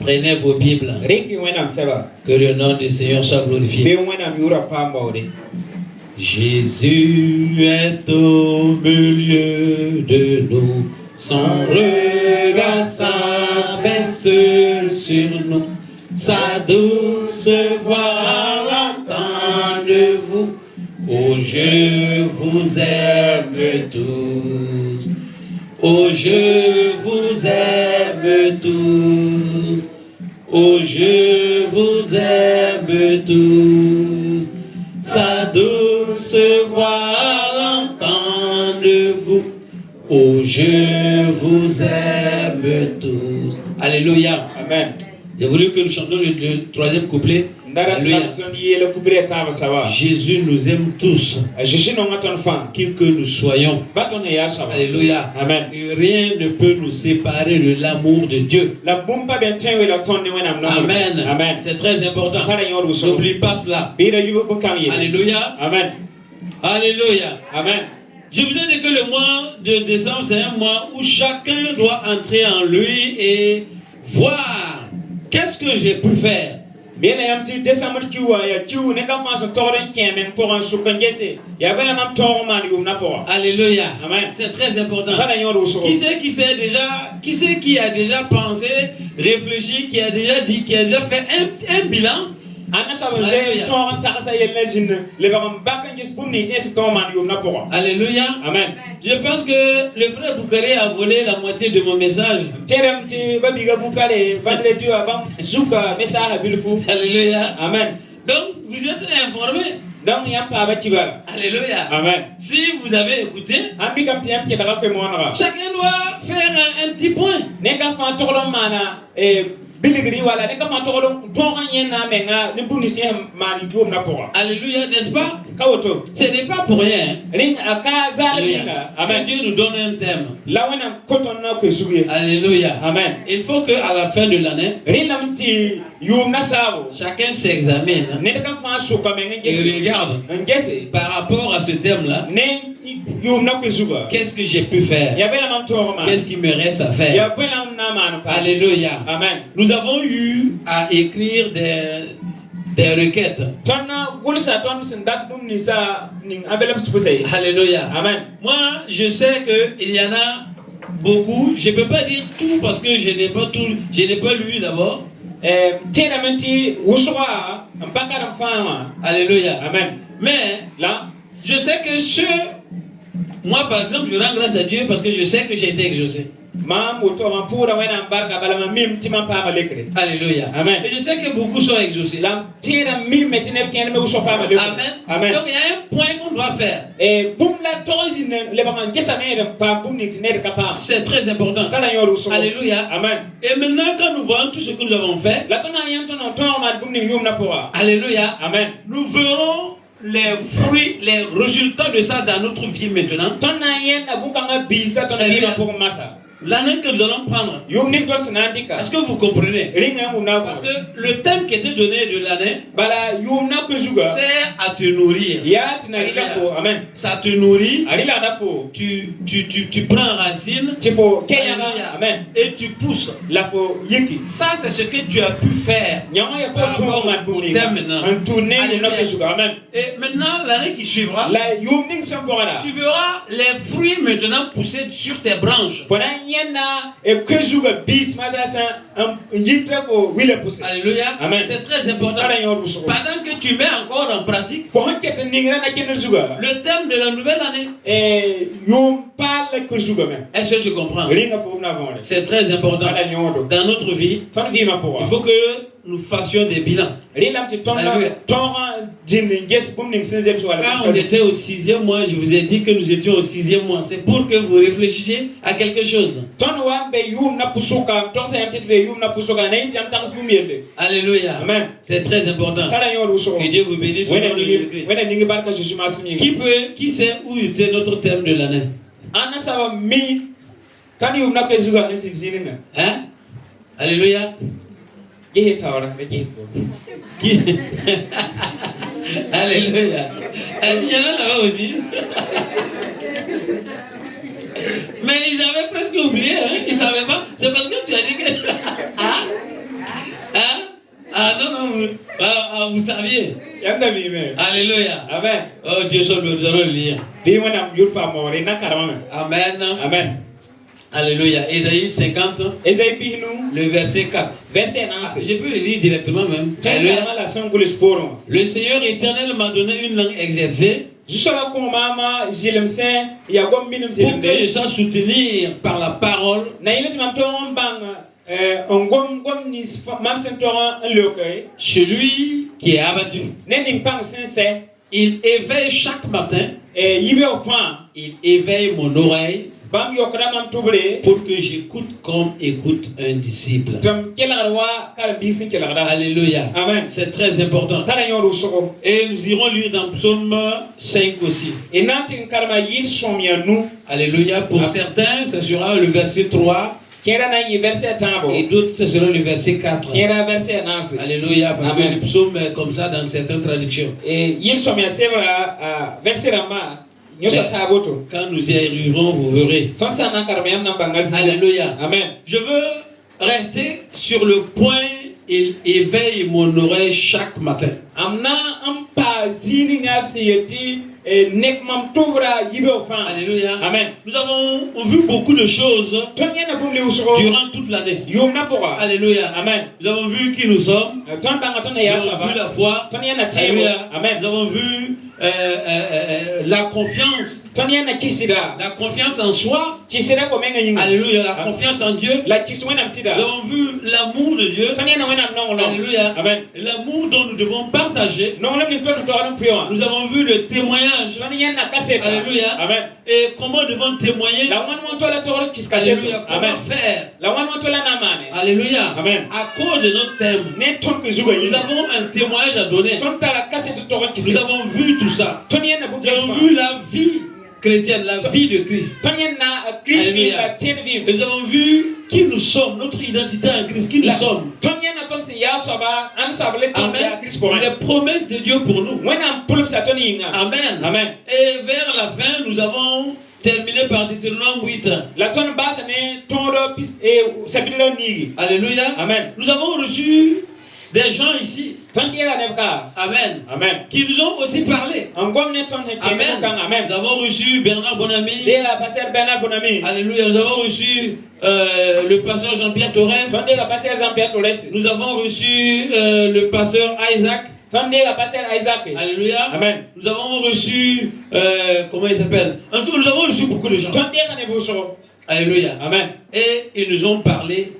Prenez vos Bibles. Que le nom du Seigneur soit glorifié. Jésus est au milieu de nous. Son regard s'abaisse sur nous. Sa douce voix l'entend de vous. Oh, je vous aime tous. Oh, je vous aime tous. Oh, je vous aime tous. Sa douce voix l'entend de vous. Oh, je vous aime tous. Alléluia. Amen. J'ai voulu que nous chantions le troisième couplet. Alléluia. Jésus nous aime tous, qui que nous soyons. Alléluia. Amen. Et rien ne peut nous séparer de l'amour de Dieu. Amen. Amen. C'est très important. N'oublie pas cela. Alléluia. Amen. Alléluia. Amen. Je vous ai dit que le mois de décembre, c'est un mois où chacun doit entrer en lui et voir qu'est-ce que j'ai pu faire. Alléluia. Amen. C'est très important. Qui a déjà pensé, réfléchi, qui a déjà dit, qui a déjà fait un bilan? Alléluia. Amen. Je pense que le frère Boukaré a volé la moitié de mon message. Alléluia. Amen. Donc vous êtes informés. Alléluia. Amen. Si vous avez écouté, chacun doit faire un petit point. Alléluia, n'est-ce pas? Ce n'est pas pour rien. Amen. Dieu nous donne un thème. Alléluia. Amen. Il faut qu'à la fin de l'année, chacun s'examine et regarde par rapport à ce thème-là. Qu'est-ce que j'ai pu faire? Qu'est-ce qui me reste à faire? Alléluia. Amen. Nous avons eu à écrire des requêtes. Alléluia. Amen. Moi, je sais qu'il y en a beaucoup. Je ne peux pas dire tout parce que je n'ai pas lu d'abord. Alléluia. Amen. Mais là, je sais que moi, par exemple, je rends grâce à Dieu parce que je sais que j'ai été exaucé. Alléluia. Amen. Et je sais que beaucoup sont exaucés. Amen. Amen. Donc il y a un point qu'on doit faire. C'est très important. Alléluia. Amen. Et maintenant, quand nous voyons tout ce que nous avons fait, alléluia. Amen. Nous verrons les fruits, les résultats de ça dans notre vie maintenant. L'année que nous allons prendre. Est-ce que vous comprenez? Parce que le thème qui était donné de l'année sert à te nourrir. Amen. Ça te nourrit. Tu prends racine. Amen. Et tu pousses. Ça, c'est ce que tu as pu faire par rapport au thème maintenant. Amen. Et maintenant, l'année qui suivra, tu verras les fruits maintenant pousser sur tes branches. Alléluia. Amen. C'est très important. Pendant que tu mets encore en pratique le thème de la nouvelle année. Est-ce que tu comprends? C'est très important. Dans notre vie, il faut que nous fassions des bilans. Quand on était au 6e mois, je vous ai dit que nous étions au 6e mois. C'est pour que vous réfléchissiez à quelque chose. Alléluia. Amen. C'est très important. Que Dieu vous bénisse. Qui sait où était notre thème de l'année? Hein? Alléluia. Alléluia. Il y en a là-bas aussi. Mais ils avaient presque oublié, hein? Ils ne savaient pas. C'est parce que tu as dit que... Hein? vous saviez. Alléluia. Amen. Oh Dieu seul, nous allons le lire. Amen. Amen. Alléluia. Ésaïe 50, le verset 4. Je peux le lire directement même. Le Seigneur éternel m'a donné une langue exercée pour que je sois soutenu par la parole. Celui qui est abattu, il éveille chaque matin, il éveille mon oreille pour que j'écoute comme écoute un disciple. Alléluia. Amen. C'est très important. Et nous irons lire dans Psaume 5 aussi. Alléluia. Pour certains, ce sera le verset 3. Et d'autres, ce sera le verset 4. Alléluia. Parce que le psaume est comme ça dans certaines traductions. Quand nous y arriverons, vous verrez. Alléluia. Amen. Je veux rester sur le point. Il éveille mon oreille chaque matin. Alléluia. Amen. Nous avons vu beaucoup de choses durant toute l'année. Alléluia. Amen. Nous avons vu qui nous sommes. Nous avons vu la foi. Alléluia. Amen. Nous avons vu la confiance. La confiance en soi. Alléluia. La confiance en Dieu. Nous avons vu l'amour de Dieu. Alléluia. Amen. L'amour dont nous devons partager. Nous avons vu le témoignage. Alléluia. Amen. Et comment nous devons témoigner. Alléluia. Comment faire. Alléluia. Amen. À cause de notre thème, nous avons un témoignage à donner. Nous avons vu tout ça. Nous avons vu la vie chrétienne, la vie de Christ. Alléluia. Et nous avons vu qui nous sommes, notre identité en Christ, qui nous sommes. Amen. Les promesses de Dieu pour nous. Amen. Amen. Et vers la fin, nous avons terminé par Deutéronome 8. Alléluia. Amen. Nous avons reçu des gens ici. Amen. Amen. Qui nous ont aussi parlé. Amen. Nous avons reçu Bernard Bonami. Alléluia. Nous avons reçu le pasteur Jean-Pierre Torres. Nous avons reçu le pasteur Isaac. Alléluia. Amen. Nous avons reçu comment il s'appelle? En tout cas, nous avons reçu beaucoup de gens. Alléluia. Amen. Et ils nous ont parlé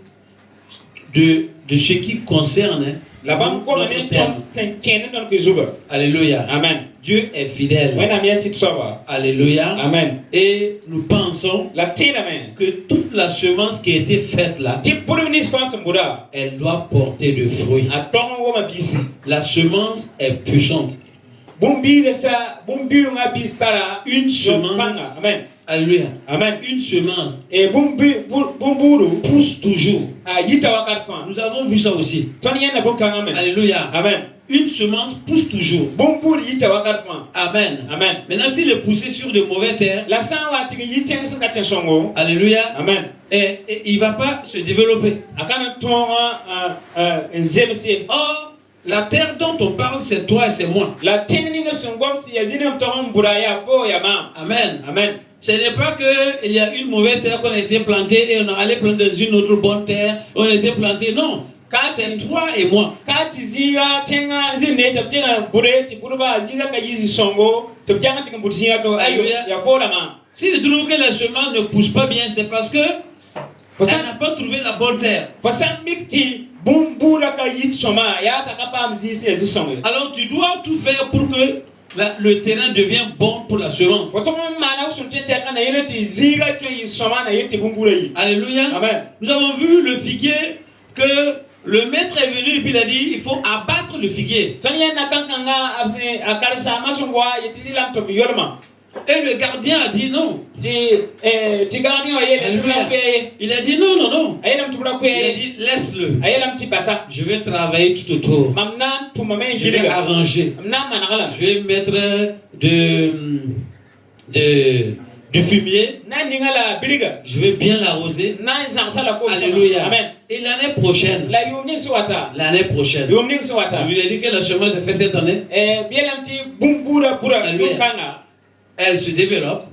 de ce qui concerne notre thème. Alléluia. Amen. Dieu est fidèle. Alléluia. Amen. Et nous pensons que toute la semence qui a été faite là, elle doit porter de fruits. La semence est puissante. Une semence. Amen. Alléluia. Amen. Une semence pousse toujours. Nous avons vu ça aussi. Alléluia. Amen. Une semence pousse toujours. Amen. Amen. Maintenant, s'il est poussé sur de mauvaises terres, alléluia. Amen. Et il ne va pas se développer. Or, la terre dont on parle, c'est toi et c'est moi. Amen. Amen. Ce n'est pas qu'il y a une mauvaise terre qu'on a été plantée et on a allé planter dans une autre bonne terre. On a été planté. Non. C'est toi et moi. Si tu trouves que la semence ne pousse pas bien, c'est parce que elle n'a pas trouvé la bonne terre. Alors tu dois tout faire pour que le terrain devienne bon pour la semence. Alléluia. Amen. Nous avons vu le figuier que le maître est venu et puis il a dit il faut abattre le figuier. Et le gardien a dit non. Il a dit non, non, non. Il a dit laisse-le. Je vais travailler tout autour. Je vais arranger. Je vais mettre du fumier, je vais bien l'arroser. Alléluia. Amen. Et l'année prochaine, je vous ai dit que la semence est faite cette année. Alléluia. Elle se développe.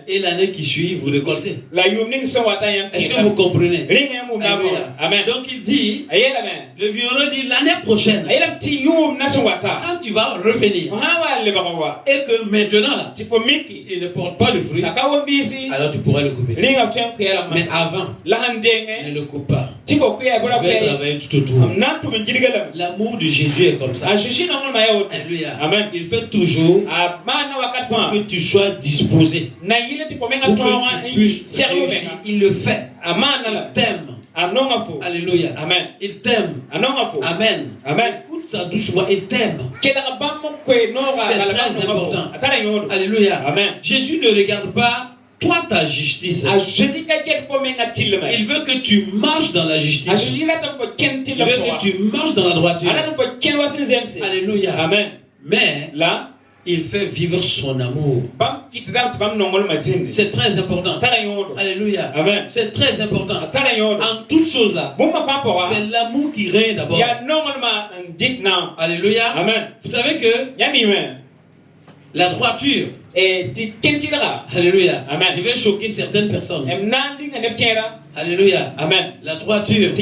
Et l'année qui suit, vous récoltez. Est-ce que vous comprenez? Amen. Donc il dit, le vigneron dit l'année prochaine, quand tu vas revenir, et que maintenant là, il ne porte pas de fruits, alors tu pourras le couper. Mais avant, ne le coupe pas. Je vais travailler tout autour. L'amour de Jésus est comme ça. Alléluia. Amen. Il fait toujours pour que tu sois disposé, pour que tu puisses réussir. Il le fait. Il t'aime. Alléluia. Amen. Il t'aime. Amen. Amen. Écoute ça doucement. Il t'aime. C'est très important. Alléluia. Amen. Jésus ne regarde pas toi ta justice. Il veut que tu marches dans la justice. Il veut que tu marches dans la droiture. Alléluia. Amen. Mais là, il fait vivre son amour. C'est très important. Alléluia. Amen. C'est très important. En toutes choses là, c'est l'amour qui règne d'abord. Alléluia. Amen. Vous savez que la droiture, alléluia. Amen. Je vais choquer certaines personnes. Alléluia. Amen. La droiture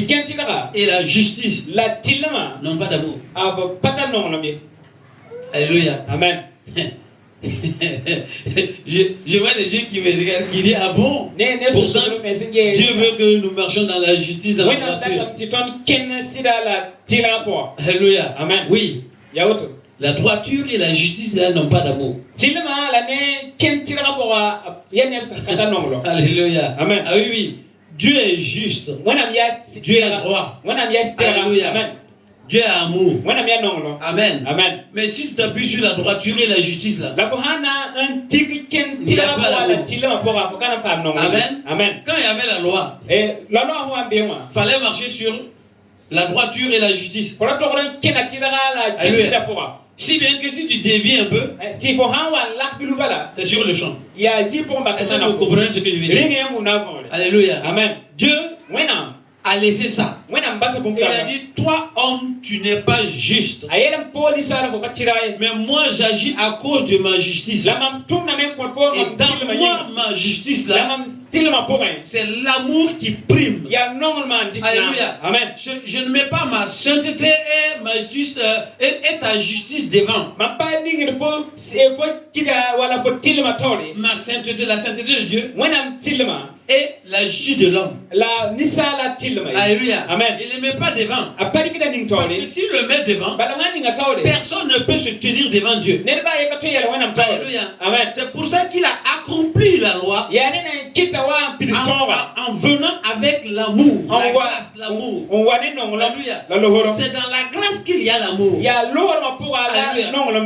et la justice n'ont pas d'amour. Alléluia. Amen. je vois des gens qui me regardent, qui disent ah bon, pourtant Dieu veut que nous marchions dans la justice, dans la droiture. Alléluia. Amen. Oui. La droiture et la justice là n'ont pas d'amour. Alléluia. Amen. Ah oui, oui. Dieu est juste. Dieu est droit. Alléluia. Amen. Dieu est amour. Amen. Amen. Mais si tu t'appuies sur la droiture et la justice là, Amen. Amen. Quand il y avait la loi, il fallait marcher sur la droiture et la justice. Alléluia. Si bien que si tu dévies un peu, c'est sur le champ. Est-ce que vous comprenez ce que je veux dire? Alléluia. Amen. Dieu a laissé ça. Il a dit, toi homme, tu n'es pas juste. Mais moi j'agis à cause de ma justice. Et dans moi, ma justice là, c'est l'amour qui prime. Alléluia. Amen. Je ne mets pas ma sainteté et ma justice et ta justice devant. Ma sainteté, la sainteté de Dieu et la justice de l'homme. Alléluia. Amen. Il ne met pas devant. Parce que s'il le met devant, personne ne peut se tenir devant Dieu. Alléluia. Amen. C'est pour ça qu'il a accompli la loi en venant avec l'amour. La grâce, l'amour. Alléluia. C'est dans la grâce qu'il y a l'amour.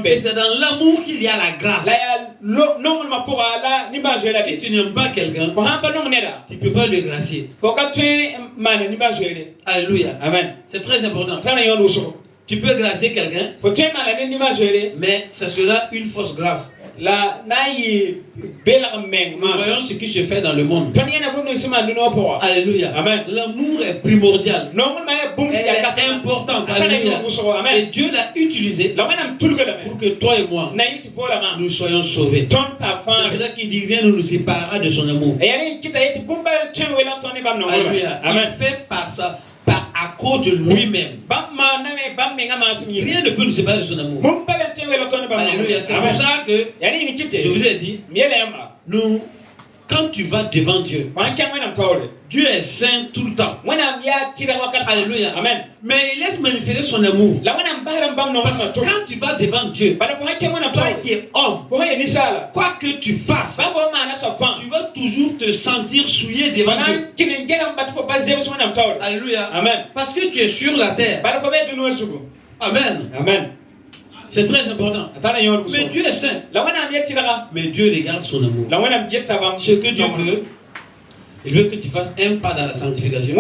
Et c'est dans l'amour qu'il y a la grâce. Si tu n'aimes pas quelqu'un, tu ne peux pas le gracier. Alléluia. Amen. C'est très important. Tu peux gracier quelqu'un, mais ça sera une fausse grâce. Nous voyons ce qui se fait dans le monde. Alléluia. Amen. L'amour est primordial. Elle est importante. Alléluia. Et Dieu l'a utilisé pour que toi et moi, nous soyons sauvés. C'est pour ça qu'il dit rien ne nous séparera de son amour. Alléluia. Amen. Il fait par ça. À cause de lui-même. Rien ne peut nous séparer de son amour. Alléluia. C'est pour ça que je vous ai dit, nous, quand tu vas devant Dieu, Dieu est saint tout le temps. Alléluia. Amen. Mais il laisse manifester son amour. Parce que quand tu vas devant Dieu, toi qui es homme, quoi que tu fasses, tu vas toujours te sentir souillé devant Dieu. Alléluia. Amen. Parce que tu es sur la terre. Amen. Amen. C'est très important. Mais Dieu est saint. Mais Dieu regarde son amour. Ce que Dieu veut, il veut que tu fasses un pas dans la sanctification.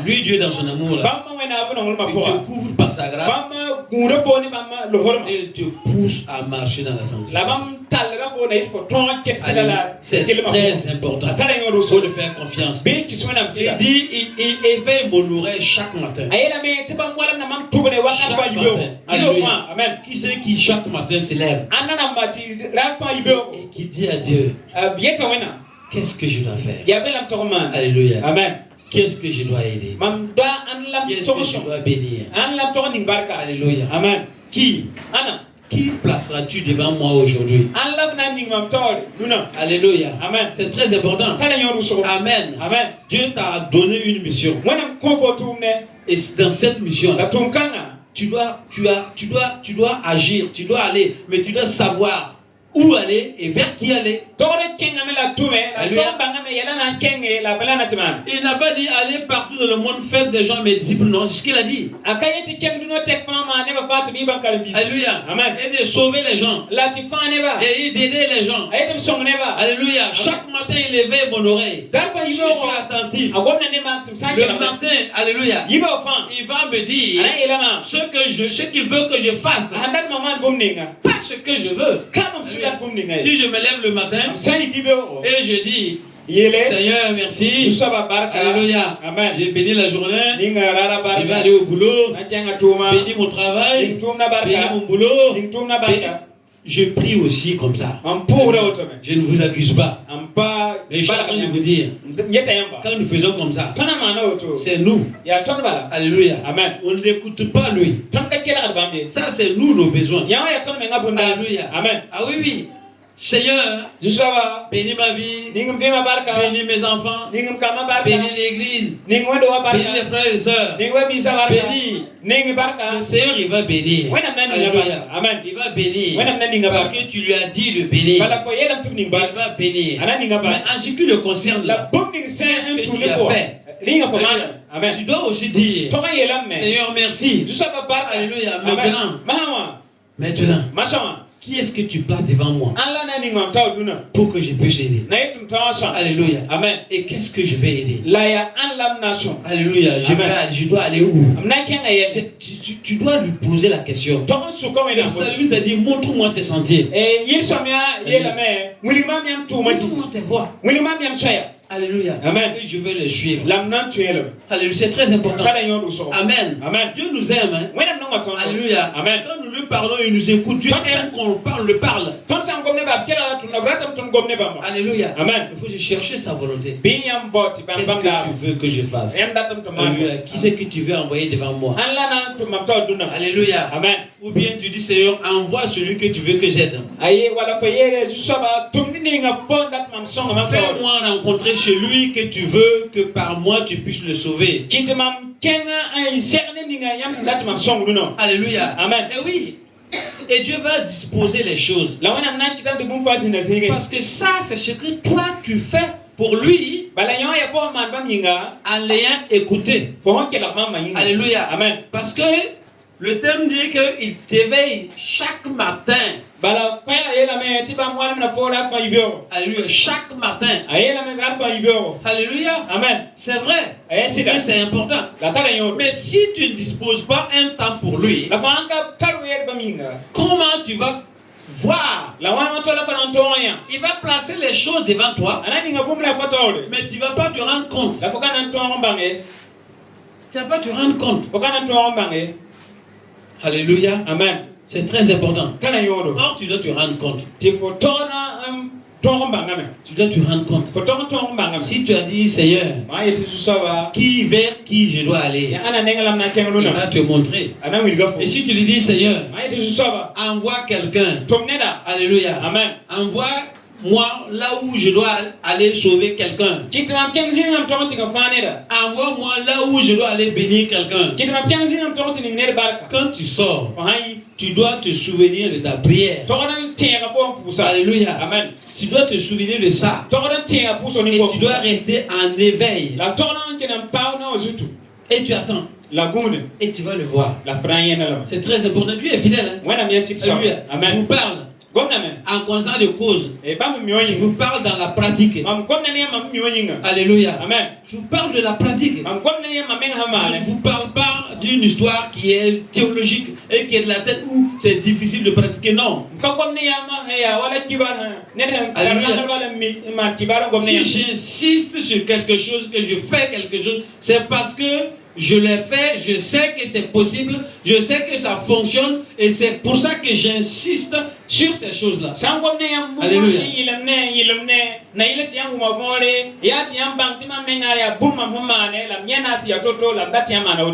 Lui, Dieu dans son amour là, te couvre par sa grâce et il te pousse à marcher dans la sanctification. C'est très important. Il faut lui faire confiance. Il dit, il éveille mon oreille chaque matin. Chaque matin. Alléluia. Amen. Qui c'est qui chaque matin se lève et qui dit à Dieu, qu'est-ce que je dois faire? Alléluia. Amen. Qu'est-ce que je dois aider? Qu'est-ce que je dois bénir? Alléluia. Amen. Qui placeras-tu devant moi aujourd'hui? Alléluia. Amen. C'est très important. Amen. Amen. Dieu t'a donné une mission. Et dans cette mission, tu dois agir, tu dois aller, mais tu dois savoir où aller et vers qui aller. Il n'a pas dit aller partout dans le monde, faire des gens mes disciples, non, c'est ce qu'il a dit. Alléluia. Amen. Et de sauver les gens. Et d'aider les gens. Alléluia. Chaque matin, il éveille mon oreille. Je suis attentif. Le matin, alléluia, il va me dire ce qu'il veut que je fasse. Pas ce que je veux. Si je me lève le matin et je dis, Seigneur, merci. Alléluia. Amen. J'ai béni la journée. Je vais aller au boulot. Bénis mon travail. Bénis mon boulot. Je prie aussi comme ça. Je ne vous accuse pas. Mais je suis en train de vous dire, quand nous faisons comme ça, c'est nous. Alléluia. Amen. On ne l'écoute pas lui. Ça, c'est nous nos besoins. Alléluia. Amen. Ah oui, oui. Seigneur, bénis ma vie, bénis mes enfants, bénis l'église, bénis les frères et sœurs, bénis. Le Seigneur, il va bénir. Amen. Il va bénir. Parce que tu lui as dit de bénir. Il va bénir. Mais en ce qui le concerne là, qu'est-ce que tu as fait? Amen. Tu dois aussi dire, Seigneur, merci. Alléluia. Maintenant. Qui est-ce que tu places devant moi pour que je puisse aider? Alléluia. Amen. Et qu'est-ce que je vais aider? Alléluia. Je dois aller où? Tu dois lui poser la question. Ça lui a dit, montre-moi tes sentiers. Montre-moi tes voies. Alléluia. Amen. Et je vais le suivre. Alléluia. C'est très important. Amen. Amen. Dieu nous aime. Hein? Alléluia. Amen. Quand nous lui parlons, il nous écoute. Dieu aime qu'on le parle. Alléluia. Amen. Il faut chercher sa volonté. Qu'est-ce que tu veux que je fasse? Alléluia. Qui c'est que tu veux envoyer devant moi? Alléluia. Amen. Ou bien tu dis, Seigneur, envoie celui que tu veux que j'aide. Fais-moi rencontrer celui que tu veux que par moi tu puisses le sauver. Alléluia. Amen. Et oui. Et Dieu va disposer les choses. Parce que ça, c'est ce que toi tu fais pour lui en l'ayant écouté. Alléluia. Amen. Parce que le thème dit qu'il t'éveille chaque matin. Alléluia. Chaque matin. Alléluia. Amen. C'est vrai. C'est important. Mais si tu ne disposes pas un temps pour lui, comment tu vas voir? Il va placer les choses devant toi, mais tu ne vas pas te rendre compte. Tu ne vas pas te rendre compte. Alléluia. Amen. C'est très important. Or, tu dois te rendre compte. Tu dois te rendre compte. Si tu as dit, Seigneur, vers qui je dois aller, il va te montrer. Et si tu lui dis, Seigneur, envoie quelqu'un. Alléluia. Amen. Envoie-moi là où je dois aller sauver quelqu'un. Envoie-moi là où je dois aller bénir quelqu'un. Quand tu sors, tu dois te souvenir de ta prière. Alléluia. Amen. Tu dois te souvenir de ça. Et tu dois rester en éveil. Et tu attends. Et tu vas le voir. C'est très important. Tu es fidèle. Hein? Alléluia. Amen. Je vous parle. En connaissance de cause. Je vous parle dans la pratique. Alléluia. Amen. Je vous parle de la pratique. Je ne vous parle pas d'une histoire qui est théologique et qui est de la tête où c'est difficile de pratiquer. Non. Si j'insiste sur quelque chose, que je fais quelque chose, c'est parce que je l'ai fait, je sais que c'est possible, je sais que ça fonctionne et c'est pour ça que j'insiste sur ces choses-là. Alléluia.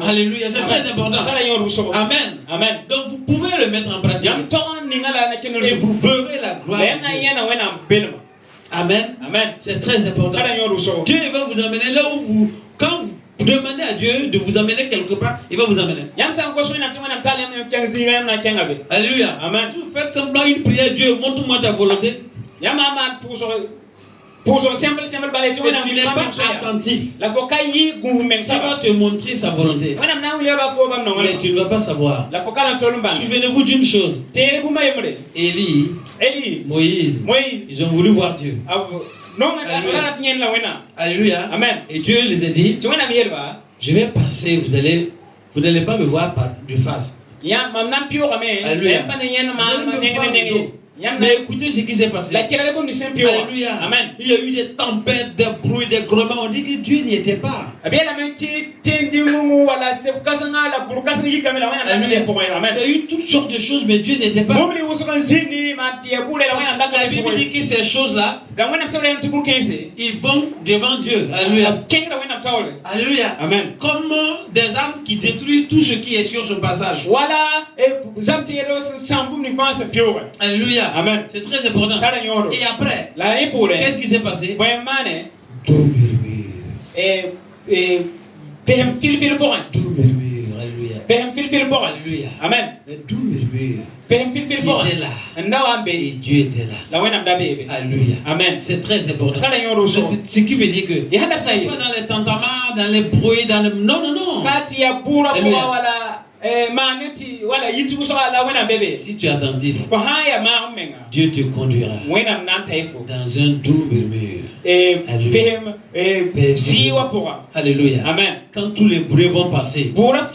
Alléluia, c'est très important. Amen. Amen. Donc vous pouvez le mettre en pratique et vous verrez la gloire de Dieu. Amen. Amen. C'est très important. Dieu va vous amener là où vous, quand vous demandez à Dieu de vous amener quelque part, il va vous amener. Alléluia. Amen. Si vous faites semblant une prière, Dieu, montre-moi ta volonté. Tu n'es pas attentif. Il va te montrer sa volonté. Mais tu ne vas pas savoir. Souvenez-vous d'une chose. Élie, Moïse, ils ont voulu voir Dieu. Alléluia. Amen. Et Dieu les a dit, je vais passer, vous n'allez pas me voir de face. Alléluia. Mais écoutez ce qui s'est passé. Alléluia. Amen. Il y a eu des tempêtes, des bruits, des grommellements. On dit que Dieu n'y était pas. Alléluia. Il y a eu toutes sortes de choses, mais Dieu n'était pas. La Bible dit que ces choses-là, ils vont devant Dieu. Alléluia. Alléluia. Amen. Comme des armes qui détruisent tout ce qui est sur ce passage. Alléluia. Amen. C'est très important. Et après, qu'est-ce qui s'est passé? Tout murmure. Alléluia. Amen. Tout murmure. Il était là. Et Dieu était là. Alléluia. Amen. C'est très important. Ce qui veut dire que c'est pas dans les tentaments, dans les bruits, dans les... Non, non, non. Alléluia. Si tu es attentif, Dieu te conduira dans un doux murmure. Alléluia. Amen. Quand tous les bruits vont passer, Amen.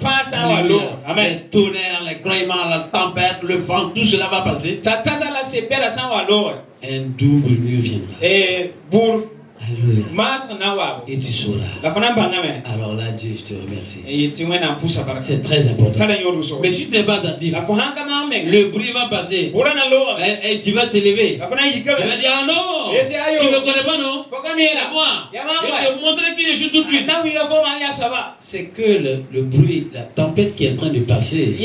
Les tonnerres, les gréements, la tempête, le vent, tout cela va passer. Un doux murmure viendra. Alléluia. Et tu sauras. Alors là, Dieu, je te remercie. C'est très important. Mais si tu n'es pas attentif, le bruit va passer. Et tu vas te lever. Tu vas dire, ah non, tu ne me connais pas, non? C'est moi. Je vais te montrer qui je suis tout de suite. C'est que le bruit, la tempête qui est en train de passer.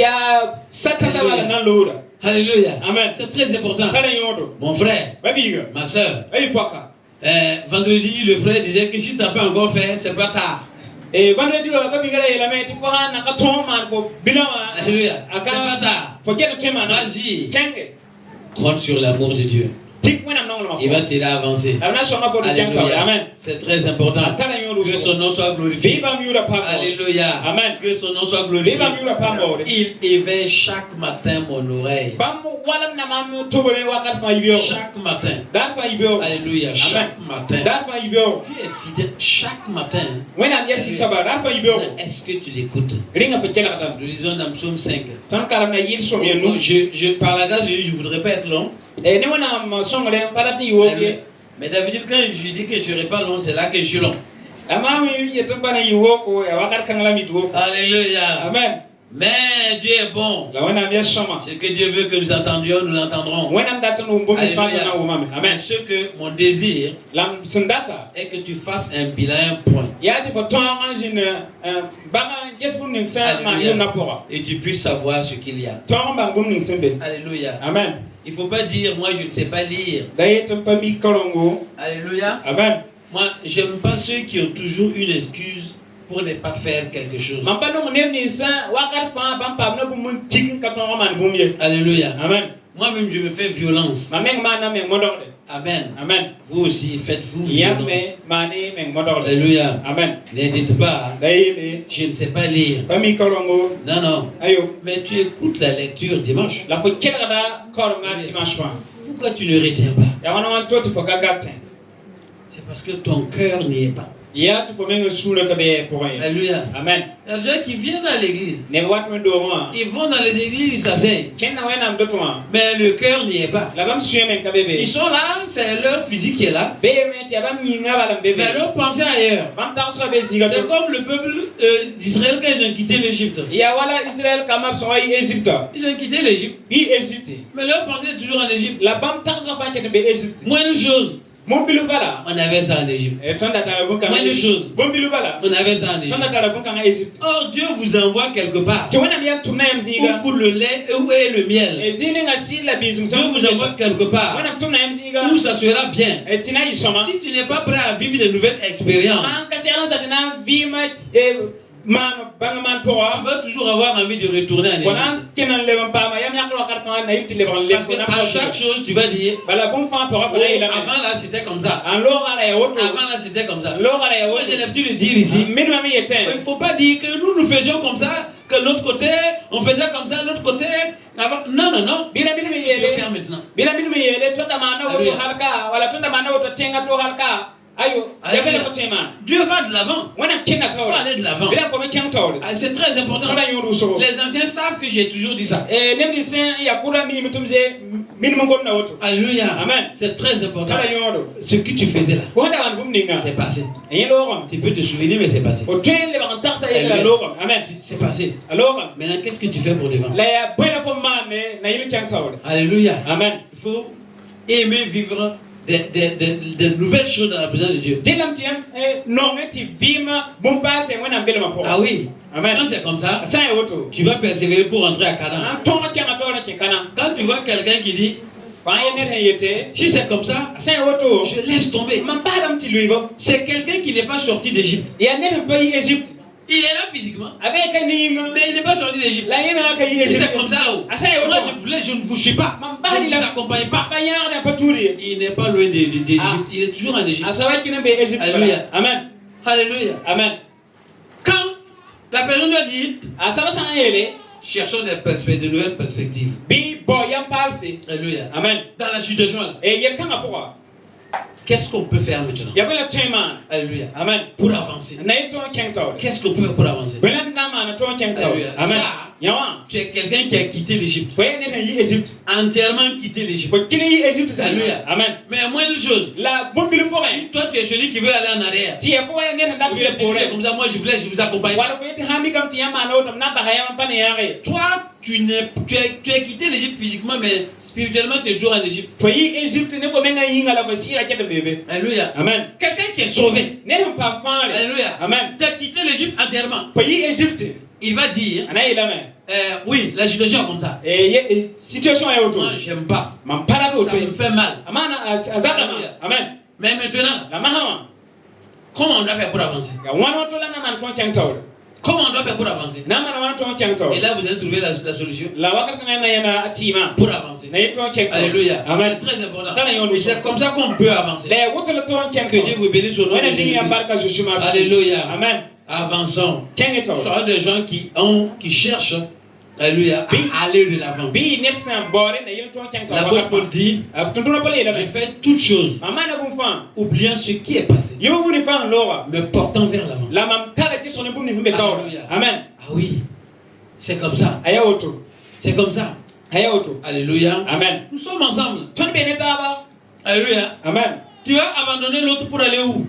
Alléluia. Amen. C'est très important. Mon frère, ma soeur. Vendredi, le frère disait que si tu n'as pas encore fait, c'est pas tard. Et vendredi, alléluia. C'est pas tard. Vas-y. Compte sur l'amour de Dieu. Il va t'aider à avancer. Alléluia. Amen. C'est très important. Que son nom soit glorifié. Alléluia. Amen. Que son nom soit glorifié. Il éveille chaque matin mon oreille. Chaque matin. Alléluia. Chaque matin. Tu es fidèle chaque matin. Est-ce que tu l'écoutes? Nous lisons dans Psaume 5. Par la grâce de Dieu, je ne voudrais pas être long. Mais d'habitude, quand je dis que je ne serai pas long, c'est là que je suis long. Alléluia. Amen. Mais Dieu est bon. Ce que Dieu veut que nous entendions, nous l'entendrons. Amen. Ce que mon désir est que tu fasses un bilan, un point. Alléluia. Et tu puisses savoir ce qu'il y a. Alléluia. Amen. Il ne faut pas dire, moi je ne sais pas lire. Alléluia. Amen. Moi, je n'aime pas ceux qui ont toujours une excuse pour ne pas faire quelque chose. Alléluia. Amen. Moi-même, je me fais violence. Amen. Amen. Vous aussi, faites-vous violence. Alléluia. Amen. Ne dites pas, je ne sais pas lire. Non, non. Mais tu écoutes la lecture dimanche. Pourquoi tu ne retiens pas? C'est parce que ton cœur n'y est pas. Alléluia. Amen. Il y a des gens qui viennent à l'église. Ils vont dans les églises, ils s'asseyent. Mais le cœur n'y est pas. Ils sont là, c'est leur physique qui est là. Mais leur pensée ailleurs. C'est comme le peuple d'Israël quand ils ont quitté l'Égypte. Ils ont quitté l'Égypte. Mais leur pensée est toujours en Égypte. Moins de choses. On avait ça en Égypte. Moins de choses. On avait ça en Égypte. Or, Dieu vous envoie quelque part. Pour le lait et le miel. Dieu vous envoie quelque part où ça sera bien. Si tu n'es pas prêt à vivre de nouvelles expériences, tu vas toujours avoir envie de retourner en Égypte. Parce qu'à chaque chose, tu vas dire, avant là c'était comme ça. Avant là c'était comme ça. Moi j'ai l'habitude de dire ici, il ne faut pas dire que nous faisions comme ça, que l'autre côté, on faisait comme ça, l'autre côté. Avant. Non, non, non. Qu'est-ce que tu veux faire maintenant? Dieu va de l'avant. Il faut aller de l'avant. C'est très important. Les anciens savent que j'ai toujours dit ça. Alléluia. Amen. C'est très important. Ce que tu faisais là, c'est passé. Tu peux te souvenir, mais c'est passé. Amen. C'est passé. Maintenant, qu'est-ce que tu fais pour devant? Alléluia. Amen. Il faut aimer vivre de nouvelles choses dans la présence de Dieu. Ah oui. Amen. Quand c'est comme ça, tu vas persévérer pour rentrer à Canaan. Quand tu vois quelqu'un qui dit, si c'est comme ça, je laisse tomber. C'est quelqu'un qui n'est pas sorti d'Égypte. Il est là physiquement, mais il n'est pas sorti d'Égypte. C'est comme ça là-haut. Moi je ne vous suis pas. Je ne vous accompagne pas. Il n'est pas loin d'Égypte. Il est toujours en Égypte. Alléluia. Amen. Alléluia. Amen. Quand la personne doit dire, cherchons de nouvelles perspectives. Alléluia. Amen. Dans la situation là. Qu'est-ce qu'on peut faire maintenant? Alléluia. Amen. Pour avancer. Qu'est-ce qu'on peut faire pour avancer? Alléluia. Amen. Tu es quelqu'un qui a quitté l'Égypte. Entièrement quitté l'Égypte. Alléluia. Amen. Mais moins de choses. Toi, tu es celui qui veut aller en arrière. C'est comme ça, moi je vous accompagne. Toi, tu as quitté l'Égypte physiquement, mais spirituellement, tu es toujours en Égypte. Alléluia. Amen. Quelqu'un qui est sauvé. Alléluia. Amen. Tu as quitté l'Égypte entièrement. Il va dire, oui, la situation est comme ça. Moi, j'aime pas. Ça me fait mal. Amen. Mais maintenant, comment on doit faire pour avancer? Comment on doit faire pour avancer? Et là, vous allez trouver la solution pour avancer. Alléluia. Amen. C'est très important. C'est comme ça qu'on peut avancer. Que Dieu vous bénisse au nom de Jésus. Alléluia. Amen. Avançons. Soyons des gens qui cherchent, alléluia, à aller de l'avant. L'apôtre Paul dit, j'ai fait toutes choses, oubliant ce qui est passé, me portant vers l'avant. Alléluia. Amen. Ah oui, c'est comme ça. C'est comme ça. Alléluia. Amen. Nous sommes ensemble. Alléluia. Amen. Tu vas abandonner l'autre pour aller où?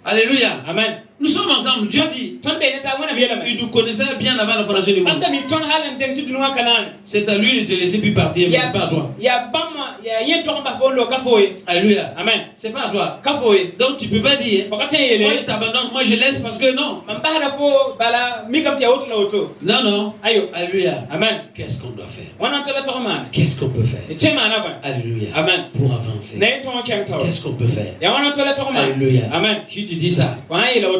Alléluia. Amen. Nous sommes ensemble. Dieu dit, il nous connaissait bien avant la fondation du monde. C'est à lui de te laisser puis partir, mais c'est pas à toi. Alléluia. Amen. C'est pas à toi. Donc tu peux pas dire, moi je t'abandonne, moi je laisse parce que non. Non, non. Alléluia. Amen. Qu'est-ce qu'on doit faire? Qu'est-ce qu'on peut faire? Alléluia. Amen. Pour avancer. Qu'est-ce qu'on peut faire? Alléluia. Amen. Si tu dis ça,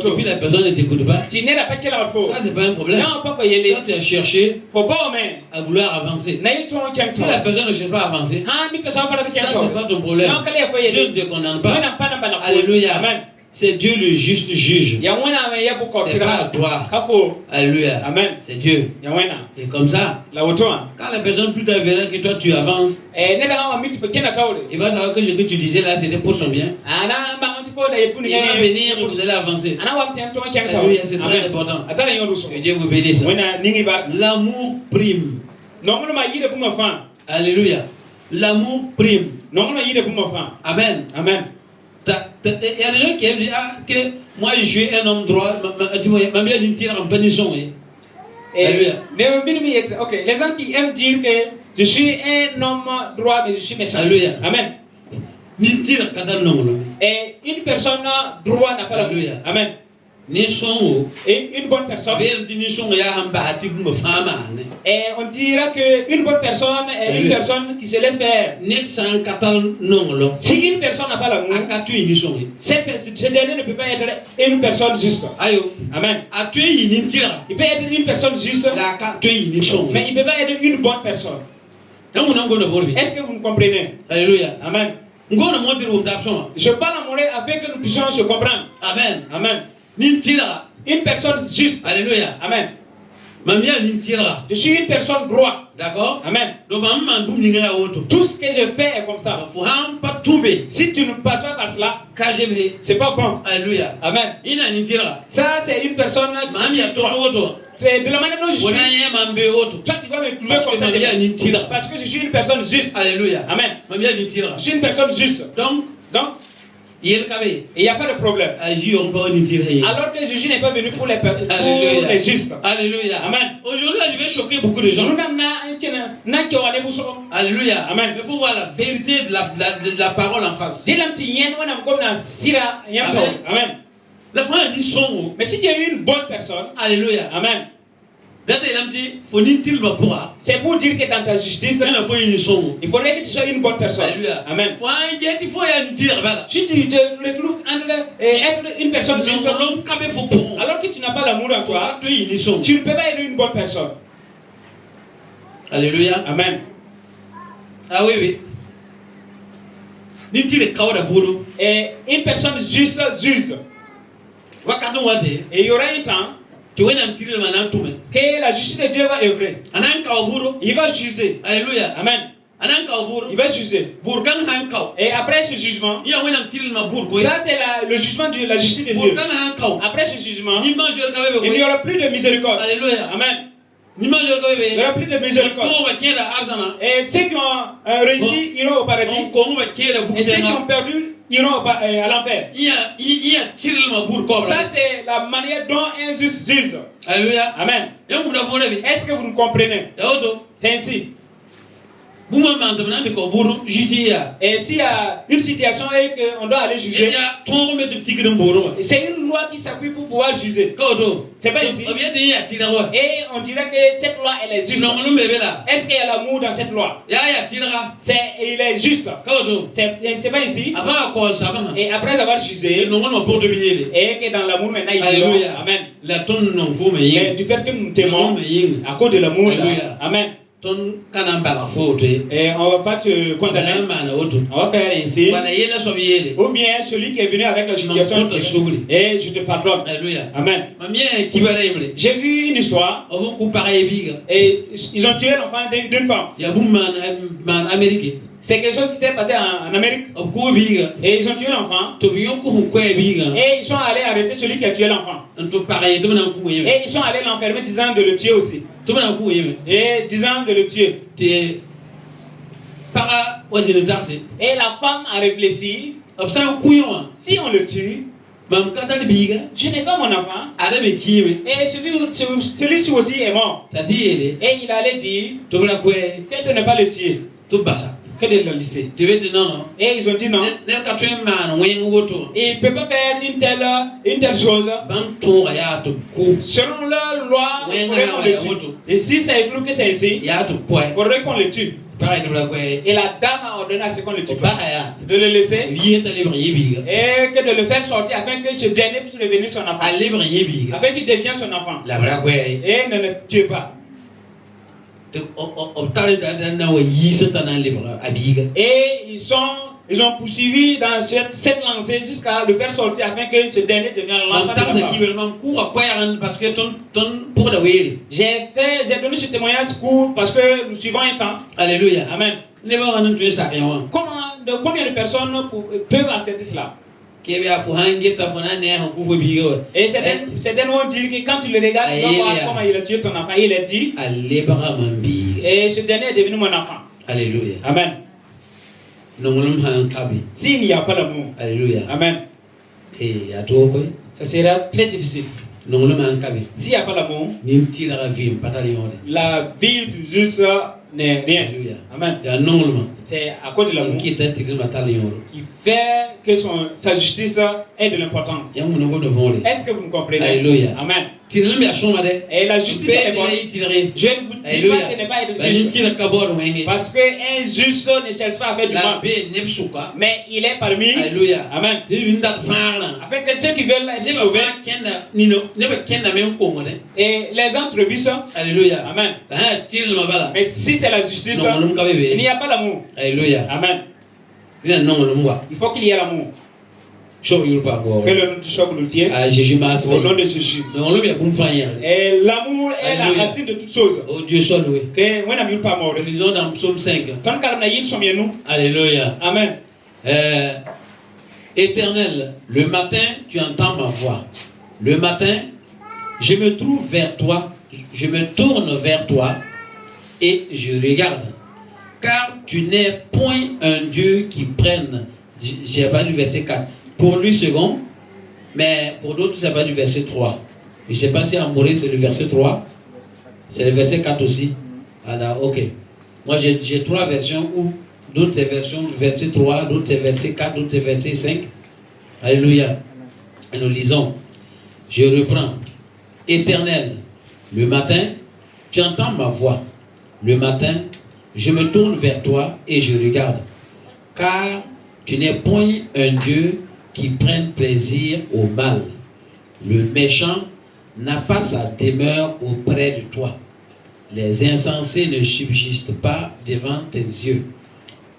et puis la personne ne t'écoute pas, tu n'es pas quel info. ça c'est pas un problème. Non, pas y aller. Quand tu as cherché Faut pas mais à vouloir avancer, si la personne ne cherche pas à avancer, ah mi que ça pas ça c'est pas ton problème. non kale faut y Dieu aller. ne te condamne pas. Pas. Alléluia. Amen. C'est Dieu le juste juge. Ya wana mais ya beaucoup C'est pas à toi. Kafo. Alléluia. Amen. C'est Dieu. Ya wana. C'est comme ça. La auto. Quand la personne plus t'avère que toi tu avances, Ne da mi que kena taule. il va savoir que ce que tu disais là c'était pour son bien. Ana ba on faut da yepuni. Il va venir et vous allez avancer. Ana wa mtiam to kena taule. Alléluia, c'est très important. Atala yondo so. Que Dieu vous bénisse. Wana ningi ba. L'amour prime. Non mo ma yide pour ma fan. Alléluia. L'amour prime. Non mo yide pour ma fan. Amen. Amen. Il y a des gens qui aiment dire que moi je suis un homme droit, ma bien d'une tire en pénition. Alléluia. Ok, les gens qui aiment dire que je suis un homme droit mais je suis méchant. Alléluia. Amen. Et une personne droit n'a pas la gloire. Amen. Et une bonne personne. Et on dira qu'une bonne personne est une personne qui se laisse faire. Si une personne n'a pas l'amour, ce dernier ne peut pas être une personne juste. Amen. Il peut être une personne juste, mais il ne peut pas être une bonne personne. Est-ce que vous me comprenez? Alléluia. Amen. Je parle à mon rêve afin que nous puissions se comprendre. Amen. Amen. Une personne juste. Alléluia. Amen. Je suis une personne droite. D'accord. Amen. Tout ce que je fais est comme ça. Si tu ne passes pas par cela, c'est pas bon. Alléluia. Amen. Ça, c'est une personne c'est de la manière dont je suis. Toi, tu vas me trouver comme ça. Parce que je suis une personne juste. Alléluia. Amen. Je suis une personne juste. Donc, il n'y a pas de problème. Alors que Jésus n'est pas venu pour les personnes justes. Alléluia. Amen. Aujourd'hui, là, je vais choquer beaucoup de gens. Alléluia. Amen. Il faut voir la vérité de la parole en face. Amen. La foi dit son. Mais si tu es une bonne personne, alléluia. Amen. C'est pour dire que dans ta justice, il faudrait que tu sois une bonne personne. Alléluia. Amen. Si tu te retrouves être une personne juste, alors que tu n'as pas l'amour en toi, tu ne peux pas être une bonne personne. Alléluia. Amen. Ah oui, oui. Et une personne juste, juste. Et il y aura un temps que la justice de Dieu va œuvrer. Il va juger. Alléluia. Amen. Il va juger. Et après ce jugement, ça c'est le jugement de la justice de Dieu. Après ce jugement, il n'y aura plus de miséricorde. Alléluia. Amen. Il n'y aura plus de miséricorde. Et ceux qui ont réussi iront au paradis. Et ceux qui ont perdu iront à l'enfer. Ça c'est la manière dont un juste juge. Alléluia. Amen. Est-ce que vous nous comprenez? C'est ainsi. Et s'il y a une situation et qu'on doit aller juger, c'est une loi qui s'appuie pour pouvoir juger. C'est pas ici. Et on dirait que cette loi elle est juste. Est-ce qu'il y a l'amour dans cette loi? Il est juste. C'est pas ici. Et après avoir jugé, et que dans l'amour maintenant il est. Amen. Mais du fait que nous t'aimons à cause de l'amour, amen. Et on va pas te condamner. On va faire ainsi. Ou bien celui qui est venu avec la situation. Et je te pardonne. Amen. J'ai vu une histoire. Et ils ont tué l'enfant d'une femme. C'est quelque chose qui s'est passé en Amérique. Et ils ont tué l'enfant. Et ils sont allés arrêter celui qui a tué l'enfant. Et ils sont allés l'enfermer disant de le tuer aussi. Et disant de le tuer. Et la femme a réfléchi. Si on le tue, je n'ai pas mon enfant. Et celui-ci aussi est mort. Et il allait dire que de ne pas le tuer. Que de le laisser. Et ils ont dit non. Et il ne peut pas faire une telle chose. Selon leur loi, il faudrait qu'on le tue. Et si ça est trouve que c'est ici, il faudrait qu'on le tue. Et la dame a ordonné à ce qu'on le tue pas, de le laisser et que de le faire sortir afin que ce dernier puisse devenir son enfant, afin qu'il devienne son enfant et ne le tue pas. Et ils ont poursuivi dans cette lancée jusqu'à le faire sortir afin que ce dernier devienne l'enfant. J'ai donné ce témoignage court parce que nous suivons un temps. Alléluia. Amen. Combien de personnes peuvent accepter cela? Et certains vont dire que quand tu le regardes, tu vas voir comment il a tué ton enfant. Il a dit, et ce dernier est devenu mon enfant. Alléluia. Amen. S'il n'y a pas l'amour, alléluia. Amen, ça sera très difficile. S'il n'y a pas l'amour, la vie du juste n'est rien. Amen. C'est à cause de l'amour qui fait que sa justice ait de l'importance. Est-ce que vous me comprenez? Alléluia. Amen. Et la justice est bonne. Je ne vous dis pas qu'elle n'est pas être juste. Parce qu'un juste ne cherche pas à faire du mal. Mais il est parmi. Alléluia. Amen. Afin que ceux qui veulent être sauvés. Et les gens trébuchent. Alléluia. Amen. Mais si c'est la justice, il n'y a pas l'amour. Alléluia. Amen. Il faut qu'il y ait l'amour. Que le nom du choc nous tienne. Au nom de Jésus. Et l'amour est la racine de toutes choses. Oh Dieu soit loué. Que moi n'aime pas mort. Lisons dans Psaume 5. Alléluia. Amen. Éternel, le matin, tu entends ma voix. Le matin, je me trouve vers toi, je me tourne vers toi et je regarde. Car tu n'es point un Dieu qui prenne. J'ai pas du verset 4. Pour lui, second, mais pour d'autres, c'est pas du verset 3. Je ne sais pas si à Maurice, c'est le verset 3. C'est le verset 4 aussi. Alors, ok. Moi, j'ai 3 versions où d'autres c'est version verset 3, d'autres c'est verset 4, d'autres c'est verset 5. Alléluia. Et nous lisons. Je reprends. Éternel, le matin, tu entends ma voix. Le matin, je me tourne vers toi et je regarde. Car tu n'es point un Dieu qui prenne plaisir au mal. Le méchant n'a pas sa demeure auprès de toi. Les insensés ne subsistent pas devant tes yeux.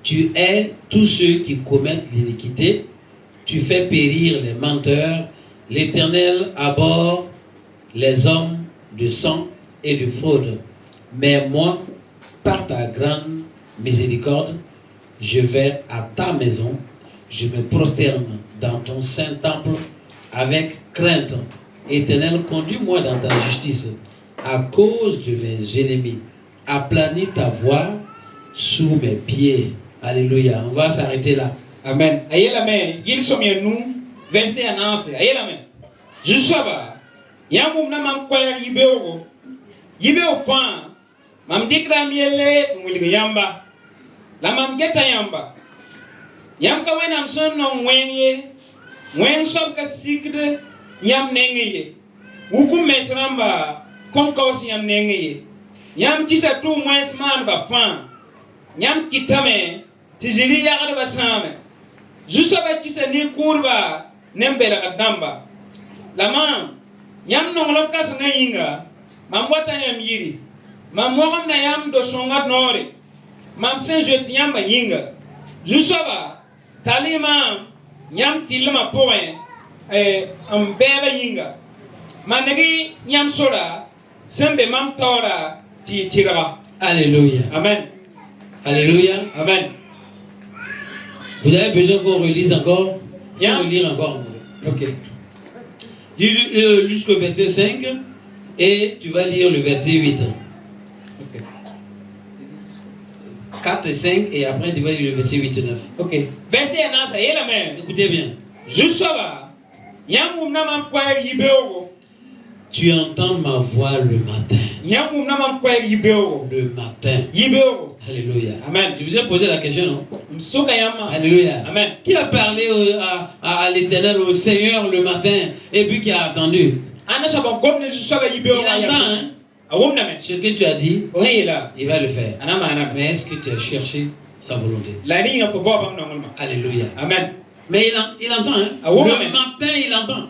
Tu hais tous ceux qui commettent l'iniquité. Tu fais périr les menteurs. L'Éternel abhorre les hommes de sang et de fraude. Mais moi, par ta grande miséricorde, je vais à ta maison. Je me prosterne dans ton saint temple avec crainte. Éternel, conduis-moi dans ta justice à cause de mes ennemis. Aplanis ta voix sous mes pieds. Alléluia. On va s'arrêter là. Amen. Ayez la main. Il sommet nous. Verset annonce. Ayez la main. Je sais pas. Yamum na mam kwaya yibeo. Yibeo fan. Mam dikra miele muli yamba. La mam geta yamba. Yam ka wenam son no wenye. Wen sob ka sikde yam nengeye. Wukum mesramba konkos yam nengeye. Yam kisa tu mwens man ba fan. Yam kitame tijili yaga ba same. Juste ba kisa ni kurba nembela kadamba. La mam yam nonglo kas ngayinga. Mam wata yam yiri. Mam wogam na yam do songa nore. Mam sen jeti yam ba yinga. Juste ba talima nyam tilma poe ambeba yinga managi nyam soda sembe mam tora ti tira. Alléluia. Amen. Alléluia. Amen. Vous avez besoin qu'on relise encore? Faut relire encore. Ok. Lis jusqu'au verset 5 et tu vas lire le verset 8. Ok. 4 et 5 et après tu vas lire le verset 8 et 9. Ok. Verset 9, et la main. Écoutez bien. Juste là. Tu entends ma voix le matin. Le matin. Alléluia. Amen. Je vous ai posé la question, non? Alléluia. Amen. Qui a parlé à l'Éternel, au Seigneur le matin et puis qui a attendu? Il entend, hein? Ce que tu as dit, il va le faire. Mais est-ce que tu as cherché sa volonté? Alléluia. Amen. Mais il entend, hein? Le matin, il entend.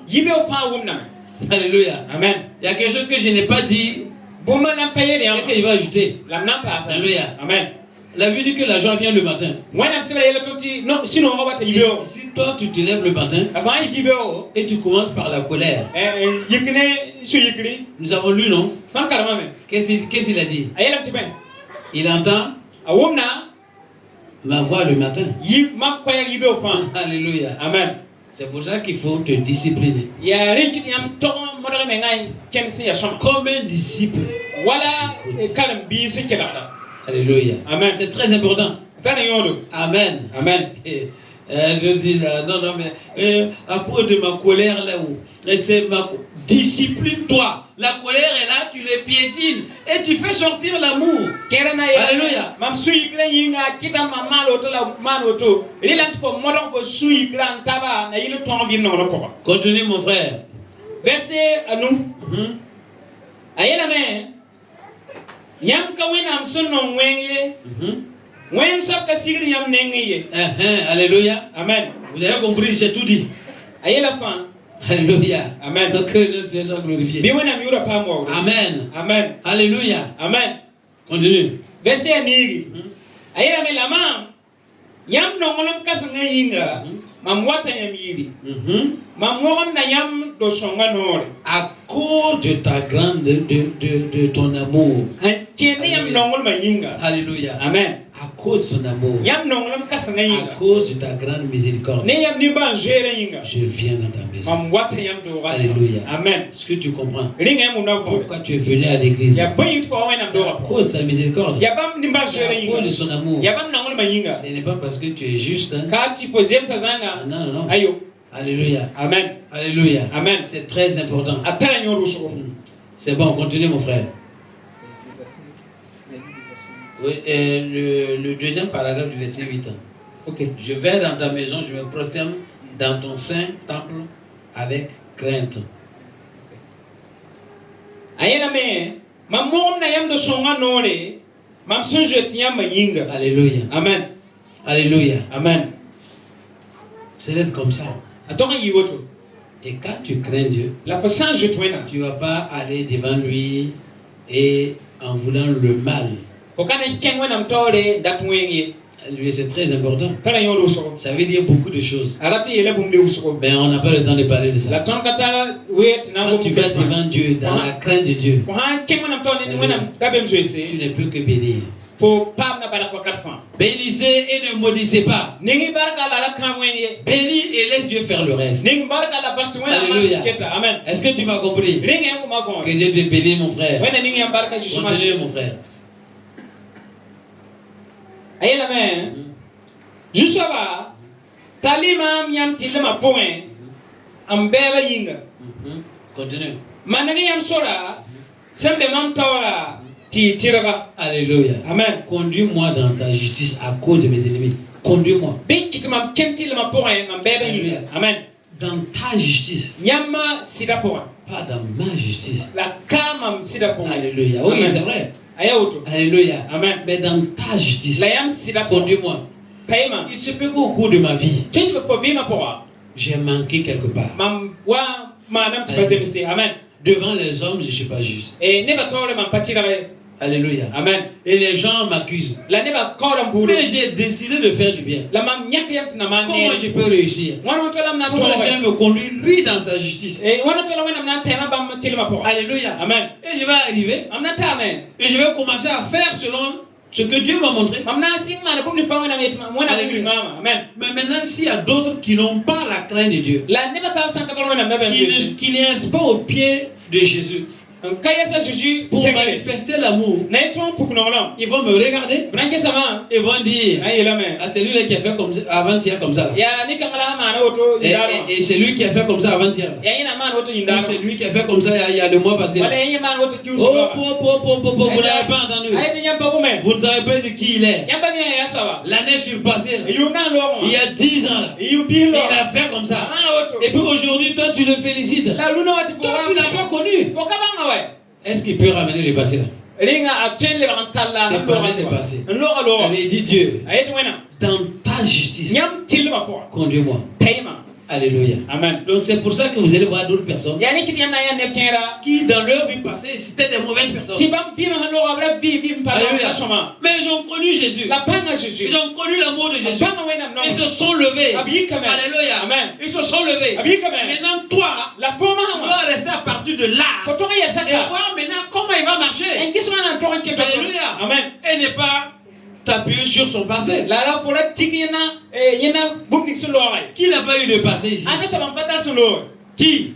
Alléluia. Amen. Il y a quelque chose que je n'ai pas dit et qu'il va ajouter. Alléluia. Amen. La Bible dit que la joie vient le matin. Si toi tu te lèves le matin et tu commences par la colère. Nous avons lu, non? Qu'est-ce qu'il a dit? Il entend ma voix le matin. Alléluia. Amen. C'est pour ça qu'il faut te discipliner. Comme un disciple. Alléluia. Amen. C'est très important. Amen. Amen. Je dis non, mais à cause de ma colère là où discipline-toi. La colère est là, tu les piétines et tu fais sortir l'amour. Alléluia. Continuez mon frère. Verset à nous. Yam kawenam sunno wenge. Wen sop sigri yam nengiye. Alléluia. Amen. Vous avez compris, c'est tout dit. Ayé la fin. Alléluia. Amen. Donc le Seigneur soit glorifié. Amen. Amen. Alléluia. Amen. Continue. Verset nigi. Ayé la melama. Yam nongolom kasanga yinga. Mam wata yam yiri. Mam worom na yam do songa nore. À cause de ta grande de ton amour. Alléluia. Amen. À cause de ton amour. À cause de ta grande miséricorde. Je viens dans ta maison. Alléluia. Amen. Est-ce que tu comprends? Pourquoi tu es venu à l'église? C'est à cause de sa miséricorde. C'est à cause de son amour. Ce n'est pas parce que tu es juste. Hein? Non. Alléluia. Amen. Alléluia. Amen. C'est très important. C'est bon, continue mon frère. Oui, le deuxième paragraphe du verset 8. Ok. Je vais dans ta maison, je me prosterne dans ton saint temple avec crainte. Alléluia. Amen. Alléluia. Amen. C'est d'être comme ça. Et quand tu crains Dieu, tu ne vas pas aller devant lui et en voulant le mal. Lui, c'est très important. Ça veut dire beaucoup de choses. Mais on n'a pas le temps de parler de ça. Quand tu vas devant Dieu, dans la crainte de Dieu, tu ne peux que bénir. Bénissez et ne maudissez pas. Bénis et laisse Dieu faire le reste. Alléluia. Amen. Est-ce que tu m'as compris? Que Dieu te bénisse, mon frère. Continuez, mon frère. Continue. Alléluia. Amen. Conduis-moi dans ta justice à cause de mes ennemis. Conduis-moi. Amen. Dans ta justice. Pas dans ma justice. Alléluia. Oui, c'est vrai. Alléluia. Amen. Mais dans ta justice. Conduis-moi. Il se peut qu'au cours de ma vie, j'ai manqué quelque part. Amen. Devant les hommes, je ne suis pas juste. Alléluia. Amen. Et les gens m'accusent. Mais j'ai décidé de faire du bien. Comment je peux réussir? Pour le Seigneur me conduit lui dans sa justice. Alléluia. Amen. Et je vais arriver. Et je vais commencer à faire selon ce que Dieu m'a montré. Mais maintenant, s'il y a d'autres qui n'ont pas la crainte de Dieu, qui n'est pas au pied de Jésus, pour manifester l'amour, ils vont me regarder. Ils vont dire, ah, c'est lui qui a fait comme ça avant-hier comme ça. Et c'est lui qui a fait comme ça avant-hier. C'est lui qui a fait comme ça il y a 2 mois passés. Vous n'avez pas entendu. Vous ne savez pas de qui il est. L'année surpassée, il y a 10 ans, là, il a fait comme ça. Et puis aujourd'hui, toi tu le félicites. Toi tu ne l'as pas connu. Est-ce qu'il peut ramener le passé là? C'est passé, c'est passé. Allez, dis Dieu, dans ta justice, conduis-moi. Alléluia. Amen. Donc c'est pour ça que vous allez voir d'autres personnes qui dans leur vie passée c'était des mauvaises personnes. Alléluia. Mais ils ont connu Jésus. Ils ont connu l'amour de Jésus. Ils se sont levés. Alléluia. Amen. Ils se sont levés. Maintenant toi, tu dois rester à partir de là et voir maintenant comment il va marcher. Alléluia. Amen. Et ne pas t'appuyer sur son passé. Qui n'a pas eu de passé ici? Qui?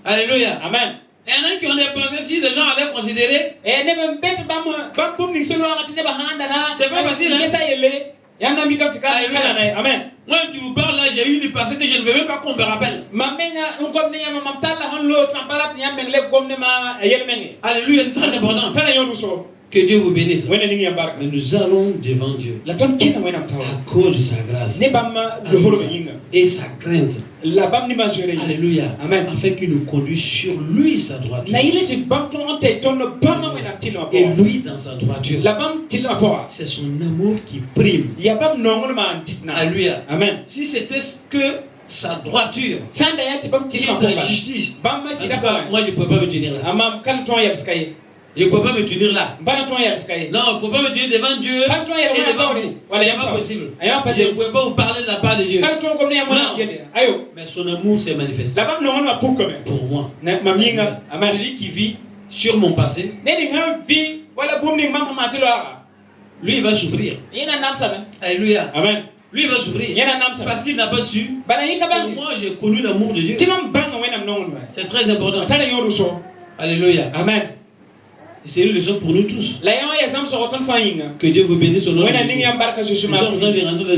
Alléluia. Amen. Et il y en a qui ont des passés si les gens allaient considérer. C'est pas facile. Hein? Amen. Moi qui vous parle là, j'ai eu du passé que je ne veux même pas qu'on me rappelle. Alléluia, c'est très important. Que Dieu vous bénisse. Mais nous allons devant Dieu à cause de sa grâce et sa crainte. Alléluia. Amen. Afin qu'il nous conduise sur lui sa droiture. Et lui dans sa droiture. C'est son amour qui prime. Alléluia. Amen. Si c'était que sa droiture et sa justice, moi je ne peux pas me tenir là. Je ne peux pas me tenir là. Non, je ne peux pas me tenir devant Dieu et devant vous. Ce n'est pas possible. Je ne pouvais pas vous parler de la part de Dieu. Non. Mais son amour s'est manifesté pour moi. Celui qui vit sur mon passé, lui il va souffrir. Alléluia. Amen. Lui il va souffrir parce qu'il n'a pas su. Et moi j'ai connu l'amour de Dieu. C'est très important. Alléluia. Amen. C'est une leçon pour nous tous. Que Dieu vous bénisse au nom de Jésus. Nous sommes en train de rentrer dans